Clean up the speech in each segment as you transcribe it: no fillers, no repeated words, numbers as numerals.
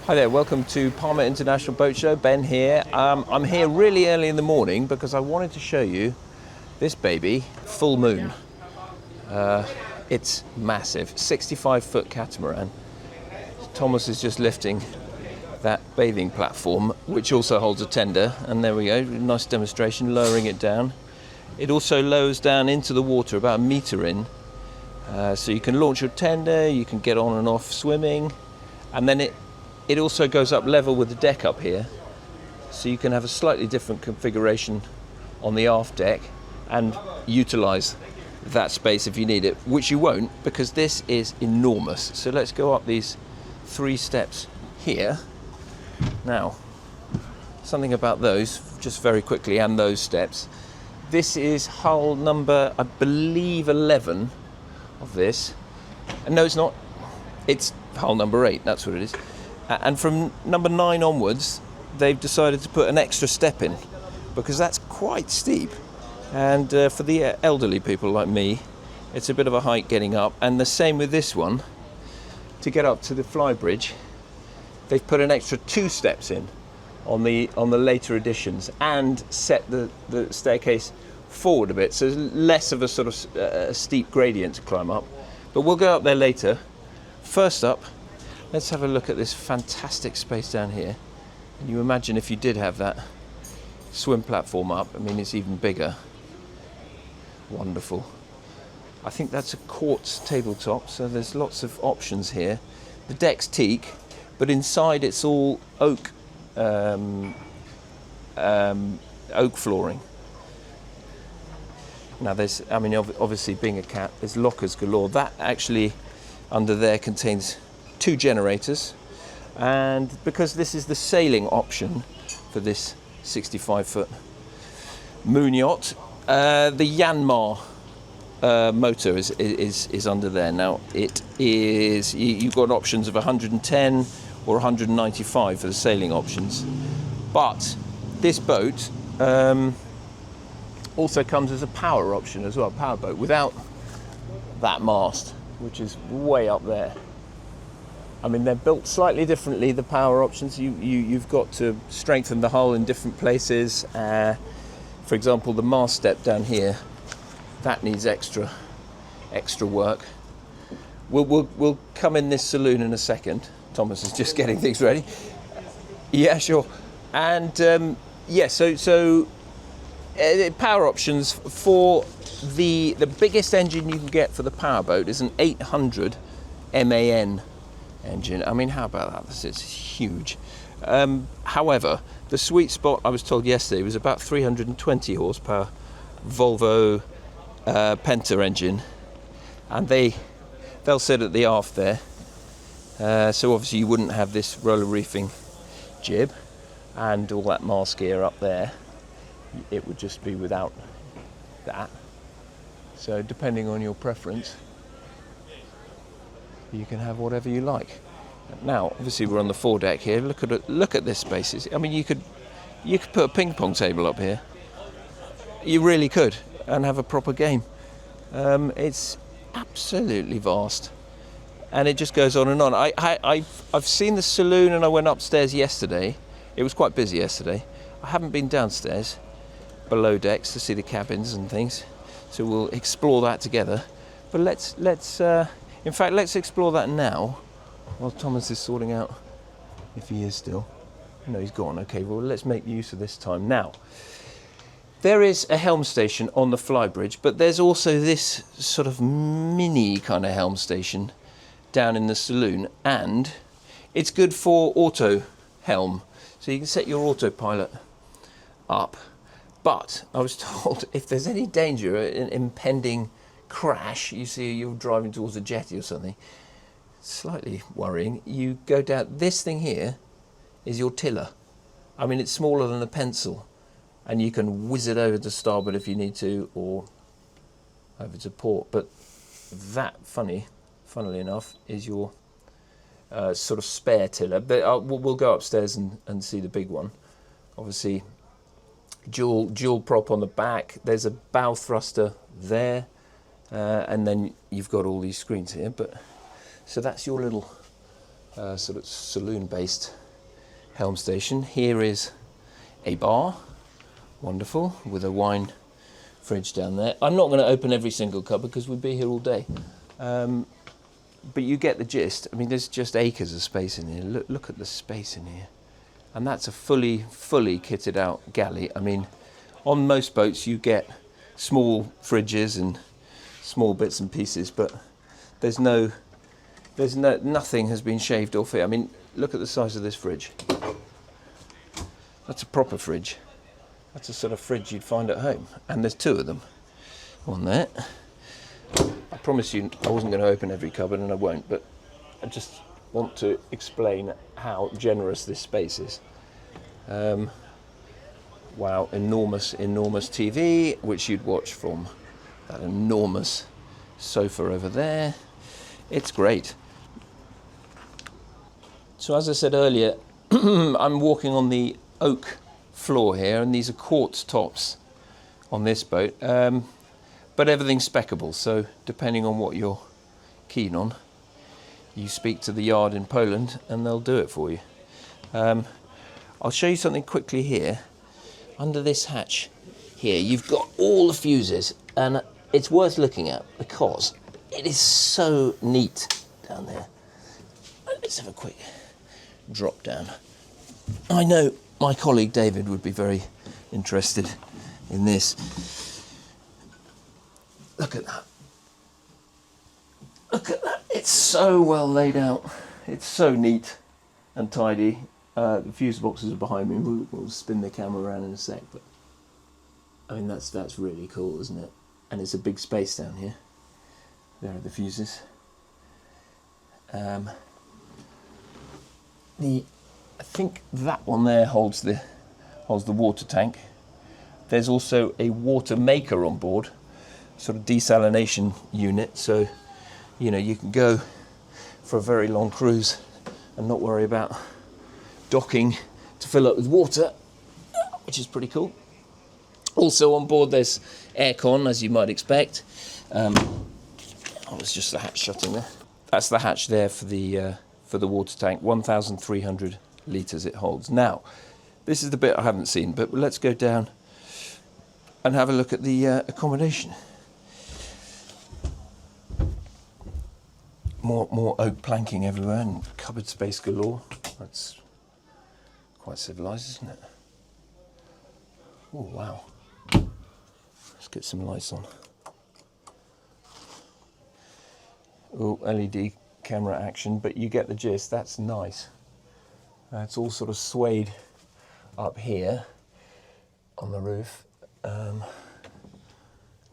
Hi there, welcome to Palma International Boat Show. Ben here. I'm here really early in the morning because I wanted to show you this baby, full moon. It's massive, 65-foot catamaran. Thomas is just lifting that bathing platform, which also holds a tender, and there we go, nice demonstration, lowering it down. It also lowers down into the water about a metre in, so you can launch your tender, you can get on and off swimming, and then it also goes up level with the deck up here, so you can have a slightly different configuration on the aft deck and utilise that space if you need it, which you won't because this is enormous. So let's go up these 3 steps here. Now, something about those, just very quickly, and those steps. This is hull number, I believe, 11 of this. And no, it's not. It's hull number 8, that's what it is. And from number 9 onwards, they've decided to put an extra step in because that's quite steep. And for the elderly people like me, it's a bit of a hike getting up. And the same with this one. To get up to the Flybridge, they've put an extra 2 steps in on the later editions and set the staircase forward a bit, so there's less of a sort of steep gradient to climb up. But we'll go up there later. First up, let's have a look at this fantastic space down here. And you imagine if you did have that swim platform up, I mean, it's even bigger. Wonderful. I think that's a quartz tabletop, so there's lots of options here. The deck's teak, but inside it's all oak, oak flooring. Now there's, I mean, obviously being a cat, there's lockers galore. That actually under there contains 2 generators, and because this is the sailing option for this 65-foot Moon Yacht, the Yanmar motor is under there. Now it is, you've got options of 110 or 195 for the sailing options, but this boat also comes as a power option as well, power boat without that mast, which is way up there. I mean, they're built slightly differently, the power options. You've got to strengthen the hull in different places. For example, the mast step down here, that needs extra work. We'll come in this saloon in a second. Thomas is just getting things ready. Yeah, sure. And so power options for the biggest engine you can get for the powerboat is an 800 MAN engine. I mean, how about that? This is huge. However, the sweet spot, I was told yesterday, was about 320 horsepower Volvo Penta engine, and they'll sit at the aft there. So obviously you wouldn't have this roller reefing jib and all that mast gear up there. It would just be without that. So depending on your preference, you can have whatever you like. Now, obviously we're on the foredeck here. Look at this space. I mean, you could put a ping pong table up here. You really could, and have a proper game. It's absolutely vast, and it just goes on and on. I've seen the saloon, and I went upstairs yesterday. It was quite busy yesterday. I haven't been downstairs below decks to see the cabins and things, so we'll explore that together. But let's explore that now while Thomas is sorting out if he is still. No, he's gone. Okay, well, let's make use of this time. Now, there is a helm station on the Flybridge, but there's also this sort of mini kind of helm station down in the saloon, and it's good for auto helm, so you can set your autopilot up. But I was told if there's any danger, an impending crash, you see you're driving towards a jetty or something, slightly worrying, you go down, this thing here is your tiller. I mean, it's smaller than a pencil, and you can whiz it over to starboard if you need to, or over to port. But that, funnily enough, is your sort of spare tiller. But we'll go upstairs and see the big one. Obviously, dual prop on the back. There's a bow thruster there, and then you've got all these screens here. But so that's your little sort of saloon-based helm station. Here is a bar, wonderful, with a wine fridge down there. I'm not going to open every single cupboard because we'd be here all day. But you get the gist. I mean, there's just acres of space in here. Look at the space in here. And that's a fully kitted out galley. I mean, on most boats you get small fridges and small bits and pieces, but nothing has been shaved off here. I mean, look at the size of this fridge. That's a proper fridge. That's a sort of fridge you'd find at home. And there's two of them. One there. I promise you I wasn't going to open every cupboard, and I won't, but I just want to explain how generous this space is. Wow, enormous TV, which you'd watch from that enormous sofa over there. It's great. So as I said earlier, I'm walking on the oak floor here, and these are quartz tops on this boat. But everything's speccable, so depending on what you're keen on, you speak to the yard in Poland and they'll do it for you. I'll show you something quickly here. Under this hatch here, you've got all the fuses, and it's worth looking at because it is so neat down there. Let's have a quick drop down. I know my colleague David would be very interested in this. Look at that. Look at that. It's so well laid out. It's so neat and tidy. The fuse boxes are behind me. We'll spin the camera around in a sec. But I mean, that's really cool, isn't it? And it's a big space down here. There are the fuses. I think that one there holds the water tank. There's also a water maker on board, sort of desalination unit, so you know you can go for a very long cruise and not worry about docking to fill up with water, which is pretty cool. Also on board there's aircon, as you might expect. It's just the hatch shutting there. That's the hatch there for the water tank. 1,300 litres it holds. Now, this is the bit I haven't seen, but let's go down and have a look at the accommodation. More oak planking everywhere and cupboard space galore. That's quite civilised, isn't it? Oh wow. Let's get some lights on. Oh, LED camera action, but you get the gist. That's nice. It's all sort of swayed up here on the roof.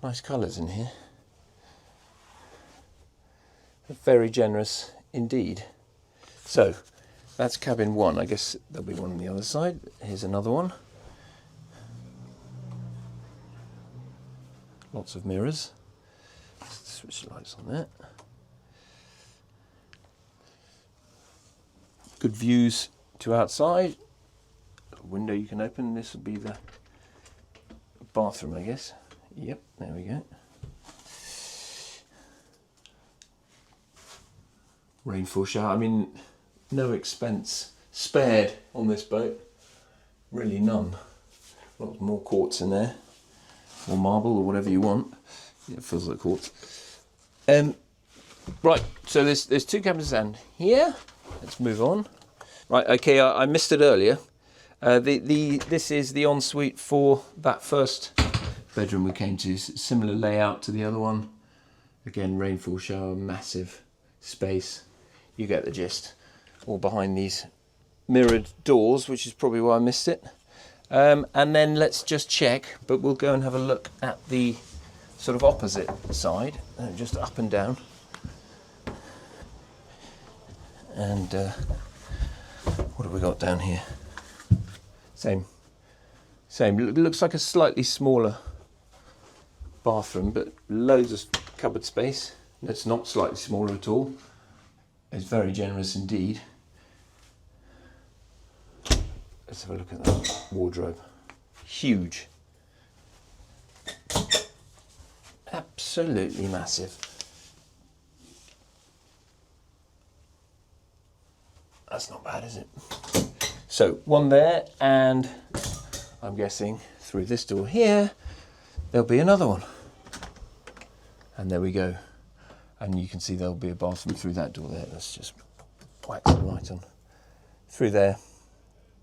Nice colours in here. Very generous indeed. So that's cabin one. I guess there'll be one on the other side. Here's another one. Lots of mirrors. Switch the lights on there. Good views to outside. A window you can open. This will be the bathroom, I guess. Yep, there we go. Rainfall shower. I mean, no expense spared on this boat. Really none. Lots more quartz in there, or marble, or whatever you want. Yeah, it feels like quartz. Right. So there's two cabins down here. Let's move on. Right. Okay. I missed it earlier. This is the ensuite for that first bedroom we came to. Similar layout to the other one. Again, rainfall shower, massive space. You get the gist. All behind these mirrored doors, which is probably why I missed it. And then let's just check, but we'll go and have a look at the sort of opposite side, just up and down. And what have we got down here? Same. It looks like a slightly smaller bathroom, but loads of cupboard space. It's not slightly smaller at all. It's very generous indeed. Let's have a look at that wardrobe. Huge. Absolutely massive. That's not bad, is it? So one there, and I'm guessing through this door here, there'll be another one. And there we go. And you can see there'll be a bathroom through that door there. Let's just whack the light on. Through there,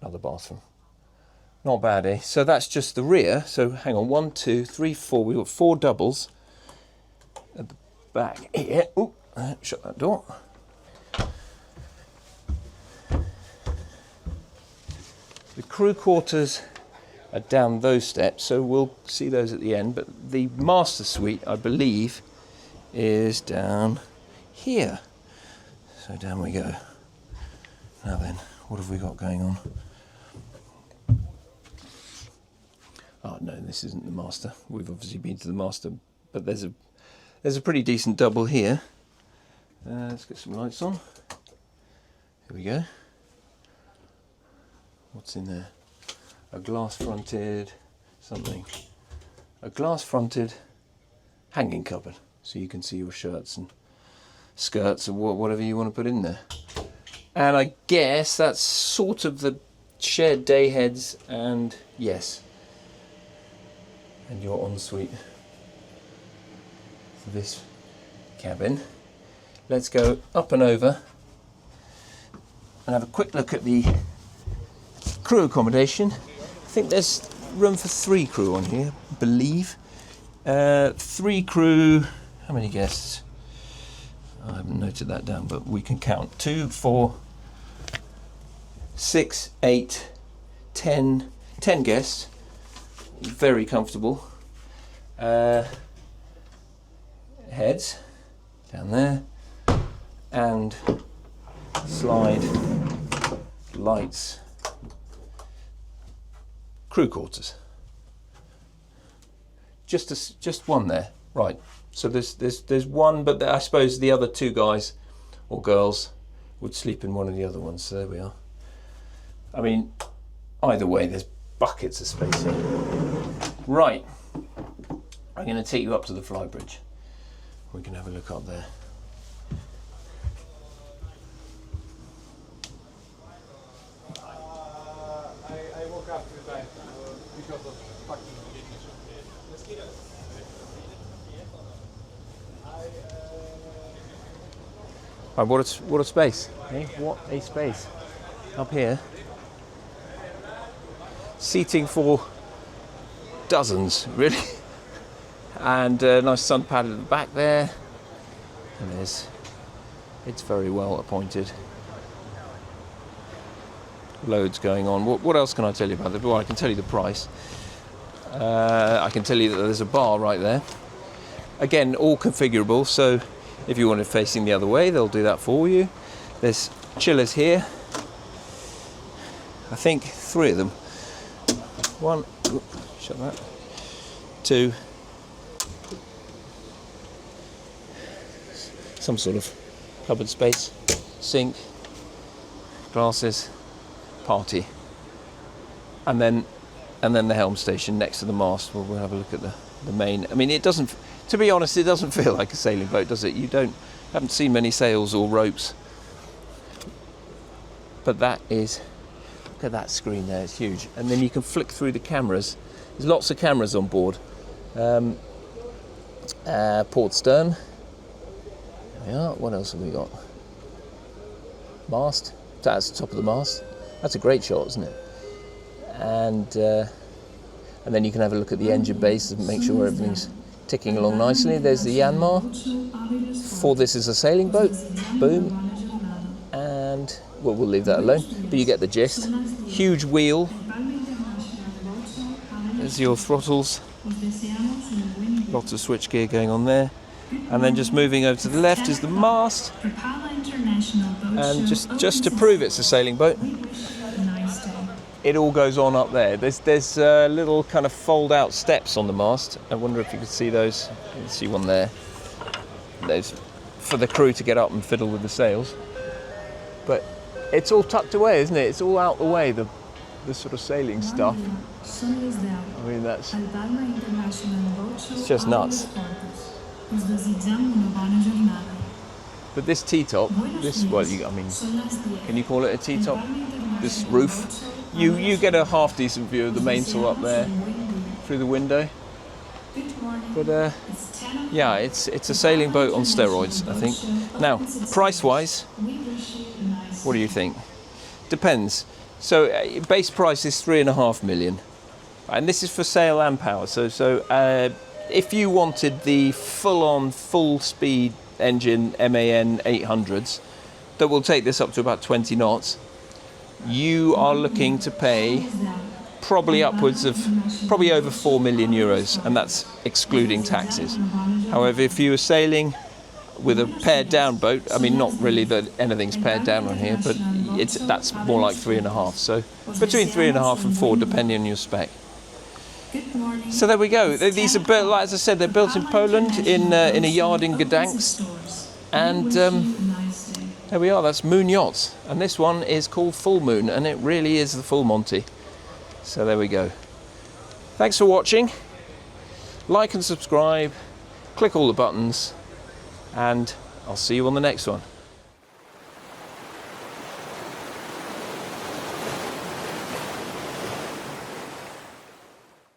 another bathroom. Not bad, eh? So that's just the rear. So hang on, 1, 2, 3, 4. We've got 4 doubles at the back here. Ooh, shut that door. The crew quarters are down those steps, so we'll see those at the end. But the master suite, I believe, is down here. So down we go. Now then, what have we got going on? Oh no, this isn't the master. We've obviously been to the master, but there's a pretty decent double here. Let's get some lights on. Here we go. What's in there? A glass-fronted something. A glass-fronted hanging cupboard, so you can see your shirts and skirts and whatever you want to put in there. And I guess that's sort of the shared day heads, and yes, and your ensuite for this cabin. Let's go up and over and have a quick look at the crew accommodation. I think there's room for 3 crew on here, I believe. 3 crew, how many guests? I haven't noted that down, but we can count. 2, 4, 6, 8, 10 guests. Very comfortable. Heads down there, and slide lights. Crew quarters. Just one there, right? So there's one, but I suppose the other 2 guys or girls would sleep in one of the other ones. So there we are. I mean, either way, there's buckets of space here. Right, I'm going to take you up to the Flybridge. We can have a look up there. I woke up 3 times because of fucking Right, what a space, eh? What a space. Up here, seating for dozens, really. And a nice sun pad at the back there. And it's very well appointed. Loads going on. What else can I tell you about it? Well, I can tell you the price. I can tell you that there's a bar right there. Again, all configurable, so if you want it facing the other way, they'll do that for you. There's chillers here. I think 3 of them. 1, shut that. 2, some sort of cupboard space, sink, glasses, party, and then the helm station next to the mast. We'll have a look at the main. I mean, it doesn't, to be honest, it doesn't feel like a sailing boat, does it? Haven't seen many sails or ropes, but that is, look at that screen there, it's huge. And then you can flick through the cameras. There's lots of cameras on board. Port stern. There we are. What else have we got? Mast. That's the top of the mast. That's a great shot, isn't it? And then you can have a look at the engine base and make sure everything's ticking along nicely. There's the Yanmar. For this is a sailing boat. Boom. And well, we'll leave that alone. But you get the gist. Huge wheel. There's your throttles. Lots of switchgear going on there. And then just moving over to the left is the mast. And just to prove it's a sailing boat, it all goes on up there. There's little kind of fold out steps on the mast. I wonder if you could see those. You can see one there. There's for the crew to get up and fiddle with the sails. But it's all tucked away, isn't it? It's all out the way, the sort of sailing stuff. I mean, it's just nuts. But this T-top, can you call it a T-top? this roof. You get a half decent view of the mainsail up there through the window. But yeah, it's a sailing boat on steroids, I think. Now, price-wise, what do you think? Depends. So base price is 3.5 million, and this is for sail and power. So if you wanted the full-on, full-speed engine MAN 800s that will take this up to about 20 knots, you are looking to pay probably upwards of over 4 million euros, and that's excluding taxes. However, if you were sailing with a pared down boat, I mean, not really that anything's pared down on here, but that's more like 3.5. So between 3.5 and 4, depending on your spec. So there we go. These are built, like as I said, they're built in Poland in a yard in Gdansk, and there we are. That's Moon Yachts, and this one is called Full Moon, and it really is the full Monty. So there we go. Thanks for watching. Like and subscribe. Click all the buttons, and I'll see you on the next one.